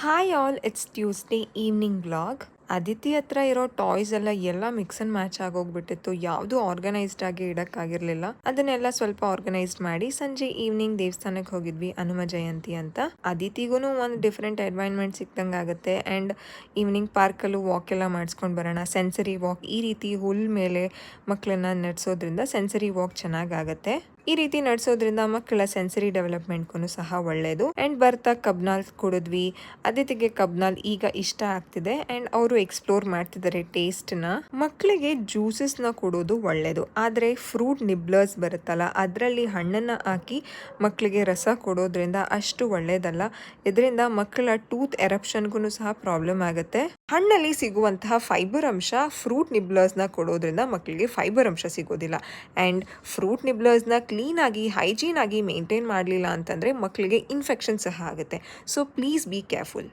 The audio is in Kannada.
Hi all, it's Tuesday evening vlog. Aditi ಹತ್ರ ಇರೋ ಟಾಯ್ಸ್ ಎಲ್ಲ ಮಿಕ್ಸ್ ಅಂಡ್ ಮ್ಯಾಚ್ ಆಗೋಗ್ಬಿಟ್ಟಿತ್ತು. ಯಾವುದು ಆರ್ಗನೈಸ್ಡ್ ಆಗಿ ಇಡಕ್ಕಾಗಿರ್ಲಿಲ್ಲ. ಅದನ್ನೆಲ್ಲ ಸ್ವಲ್ಪ ಆರ್ಗನೈಸ್ಡ್ ಮಾಡಿ ಸಂಜೆ ಈವ್ನಿಂಗ್ ದೇವಸ್ಥಾನಕ್ಕೆ ಹೋಗಿದ್ವಿ, ಹನುಮ ಜಯಂತಿ ಅಂತ. ಅದಿತಿಗೂ ಒಂದು ಡಿಫ್ರೆಂಟ್ ಎನ್ವೈರ್ನ್ಮೆಂಟ್ ಸಿಕ್ದಂಗೆ ಆಗುತ್ತೆ. ಆ್ಯಂಡ್ ಈವ್ನಿಂಗ್ ಪಾರ್ಕಲ್ಲೂ ವಾಕ್ ಎಲ್ಲ ಮಾಡಿಸ್ಕೊಂಡು ಬರೋಣ, ಸೆನ್ಸರಿ ವಾಕ್. ಈ ರೀತಿ ಹುಲ್ ಮೇಲೆ ಮಕ್ಕಳನ್ನ ನಡೆಸೋದ್ರಿಂದ ಸೆನ್ಸರಿ ವಾಕ್ ಚೆನ್ನಾಗಾಗತ್ತೆ. ಈ ರೀತಿ ನಡೆಸೋದ್ರಿಂದ ಮಕ್ಕಳ ಸೆನ್ಸರಿ ಡೆವಲಪ್ಮೆಂಟ್ಗೂ ಸಹ ಒಳ್ಳೆಯದು. ಆ್ಯಂಡ್ ಬರ್ತಾ ಕಬ್ನಾಲ್ ಕುಡಿದ್ವಿ. ಅದಿತಿಗೆ ಕಬ್ನಾಲ್ ಈಗ ಇಷ್ಟ ಆಗ್ತಿದೆ ಆ್ಯಂಡ್ ಅವರು ಎಕ್ಸ್ಪ್ಲೋರ್ ಮಾಡ್ತಿದ್ದಾರೆ ಟೇಸ್ಟ್ನ. ಮಕ್ಕಳಿಗೆ ಜ್ಯೂಸಸ್ನ ಕೊಡೋದು ಒಳ್ಳೆಯದು, ಆದರೆ ಫ್ರೂಟ್ ನಿಬ್ಲರ್ಸ್ ಬರುತ್ತಲ್ಲ, ಅದರಲ್ಲಿ ಹಣ್ಣನ್ನು ಹಾಕಿ ಮಕ್ಕಳಿಗೆ ರಸ ಕೊಡೋದ್ರಿಂದ ಅಷ್ಟು ಒಳ್ಳೆಯದಲ್ಲ. ಇದರಿಂದ ಮಕ್ಕಳ ಟೂತ್ ಎರಪ್ಷನ್ಗೂ ಸಹ ಪ್ರಾಬ್ಲಮ್ ಆಗುತ್ತೆ. ಹಣ್ಣಲ್ಲಿ ಸಿಗುವಂತಹ ಫೈಬರ್ ಅಂಶ ಫ್ರೂಟ್ ನಿಬ್ಲರ್ಸ್ನ ಕೊಡೋದ್ರಿಂದ ಮಕ್ಕಳಿಗೆ ಫೈಬರ್ ಅಂಶ ಸಿಗೋದಿಲ್ಲ. ಆ್ಯಂಡ್ ಫ್ರೂಟ್ ನಿಬ್ಲರ್ಸ್ನ ಕ್ಲೀನಾಗಿ ಹೈಜೀನ್ ಆಗಿ ಮೇಂಟೈನ್ ಮಾಡಲಿಲ್ಲ ಅಂತಂದರೆ ಮಕ್ಕಳಿಗೆ ಇನ್ಫೆಕ್ಷನ್ ಸಹ ಆಗುತ್ತೆ. So please be careful.